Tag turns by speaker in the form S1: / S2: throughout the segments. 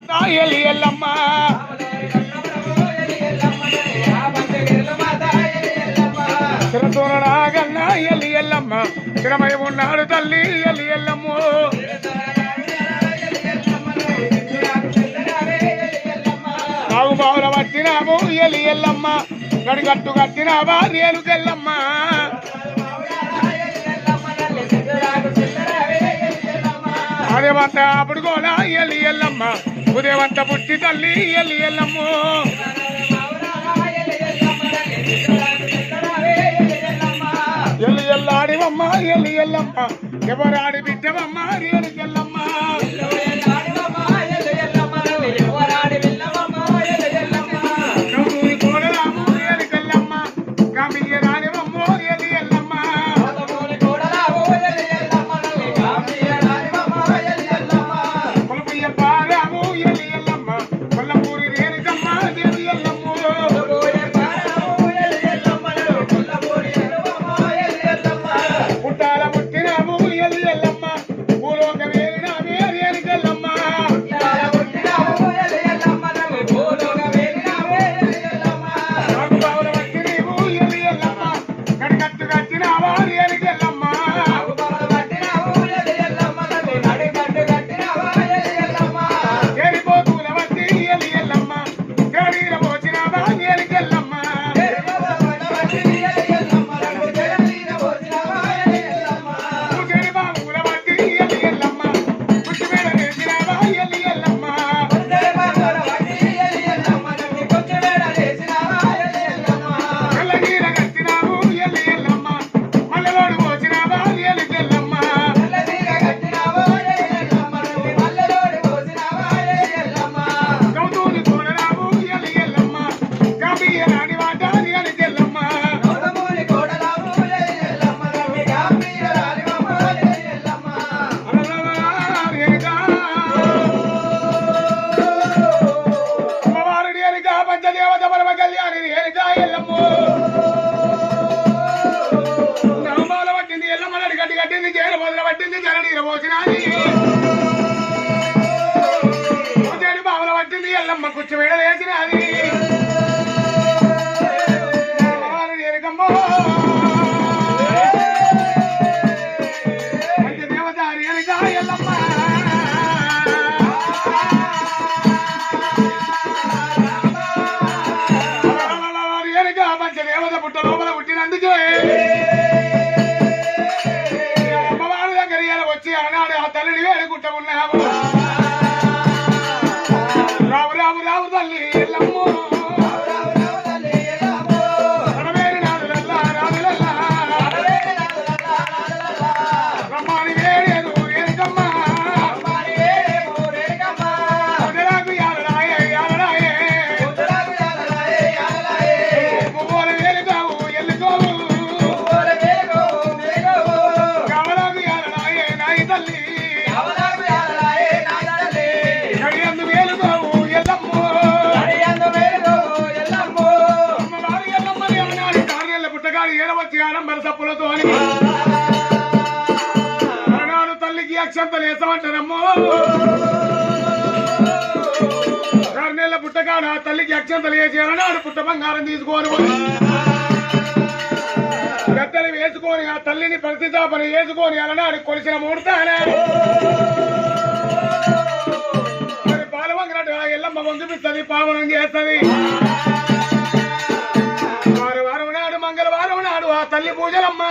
S1: ఎల్లమ్మ చిరతోరణాగన్న ఎల్లమ్మ చిరమై ఉన్నాడు తల్లి ఎల్లమ్మ బాగుబావుల పట్టినాము ఎల్లమ్మ గడిగట్టు కట్టినావా రేణుకెళ్ళమ్మ అదేవంత అప్పుడు కూడా ఎల్లమ్మ ఉదయవంత పుట్టి తల్లి ఎల్లమ్మ ఎల్లాడివమ్మ ఎల్లమ్మ ఎవరాడి బిడ్డవమ్మ రేణుకెళ్ళమ్మ కోడరాము రేణుకెళ్ళమ్మ కామియ రానివమ్మో ఎల్లమ్మ కొలపయ్య పారాము ఎల్లమ్మ కొల్లపూరి రేణుకమ్మ ఎల్లమ్మ పుట్టాల పుట్టినాము ఎల్లమ్మ భూలోక వేలినామే రేణుకెళ్ళమ్మ బాగుబావుల వట్టి నీవు ఎల్లమ్మ కడిగట్టు కట్టినావా రేణుకెళ్ళమ్మ చేరిపోతుల వట్టి ఎల్లమ్మ శరీర పోచినావా రేణుకెళ్ళమ్మ పూజడి బాబుల వట్టి ఎల్లమ్మ పుట్టిమేడ వేసినావా ఎల్లమ్మ కళ్ళగీర కట్టినావు ఎల్లమ్మ మల్లలోడు పోచినావా రేణుకెళ్ళమ్మ గౌతూని కోడరావు ఎల్లమ్మ కామియ రాణివాట రేణుకెళ్ళమ్మ అమ్మవారు రేణుక పంచదేవత పరమ కళ్యాణి రేణుక ఎల్లమ్మ నామాల పట్టింది ఎల్లమ్మ గడ్డి కట్టింది చేర మొదల పట్టింది జరనీర పోసినాది చెడు బావుల పట్టింది ఎల్లమ్మ కుచ్చు వేడ వేసినది అమ్మవారు రేణుకమ్మ పంచదేవత రేణుక ఎల్లమ్మ రేణుక పంచదేవత పుట్ట లోపల పుట్టినందుకే అమ్మవారి దగ్గర ఇలా వచ్చి ఆనాడు ఆ తల్లిని వేడుకుంటూ ఉన్నాము రావు రావు రావు తల్లి ఎల్లమ్మ రణవేరి నాదులల్లా రాదులల్లా రమ్మాని వేరేరు రేణుకమ్మ వదలకు యాలరాయే యాలరాయే పువ్వుల వేలుగావు ఎల్లుకోవు కవలకు యాలరాయే నాయి తల్లి కడియందు వేలుగావు ఎల్లమ్మ అమ్మవారు ఎల్లమ్మని అన్నాడు కార్యాల పుట్టగాడు ఏడవచ్చి ఆడంబర సప్పులతో అని మరణాలు తల్లికి అక్షంతలు వేసమంటారమ్మో కార్యాల పుట్టగాడు ఆ తల్లికి అక్షంతలు వేసి అన్నాడు పుట్ట బంగారం తీసుకోని గద్దెలు వేసుకొని ఆ తల్లిని ప్రతిష్టాపన వేసుకొని అన్నాడు కొలిసిన మూడుతానే మరి పాలవంగినట్టు ఆ ఎల్లమ్మ వంగిపిస్తుంది పావనం చేస్తుంది వారం నాడు మంగళవారం నాడు ఆ తల్లి పూజలమ్మ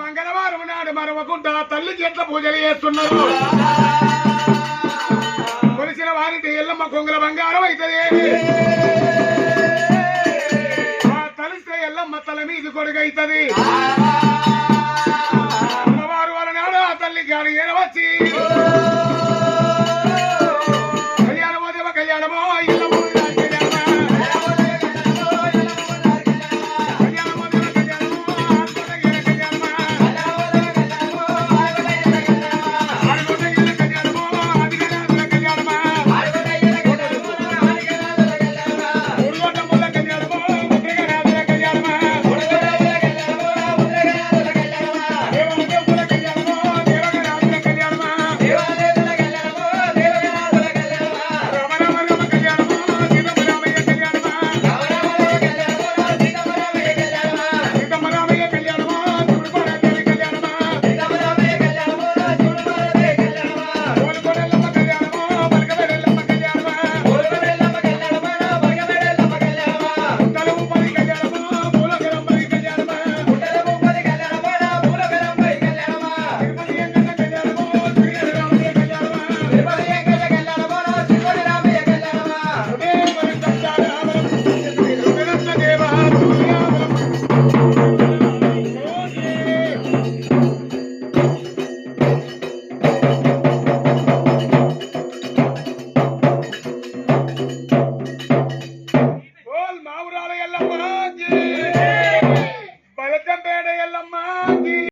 S1: మంగళవారం నాడు మరవకుంటా ఆ తల్లికి ఎట్లా పూజలు చేస్తున్నారు కొలిసిన వారికి ఎల్లమ్మ కొంగుల బంగారం అవుతుంది ఆ తలిస్తే ఎల్లమ్మ తల మీద కొడుకు అవుతుంది అమ్మవారు వాళ్ళ నాడు ఆ తల్లికి అడిగిన వచ్చి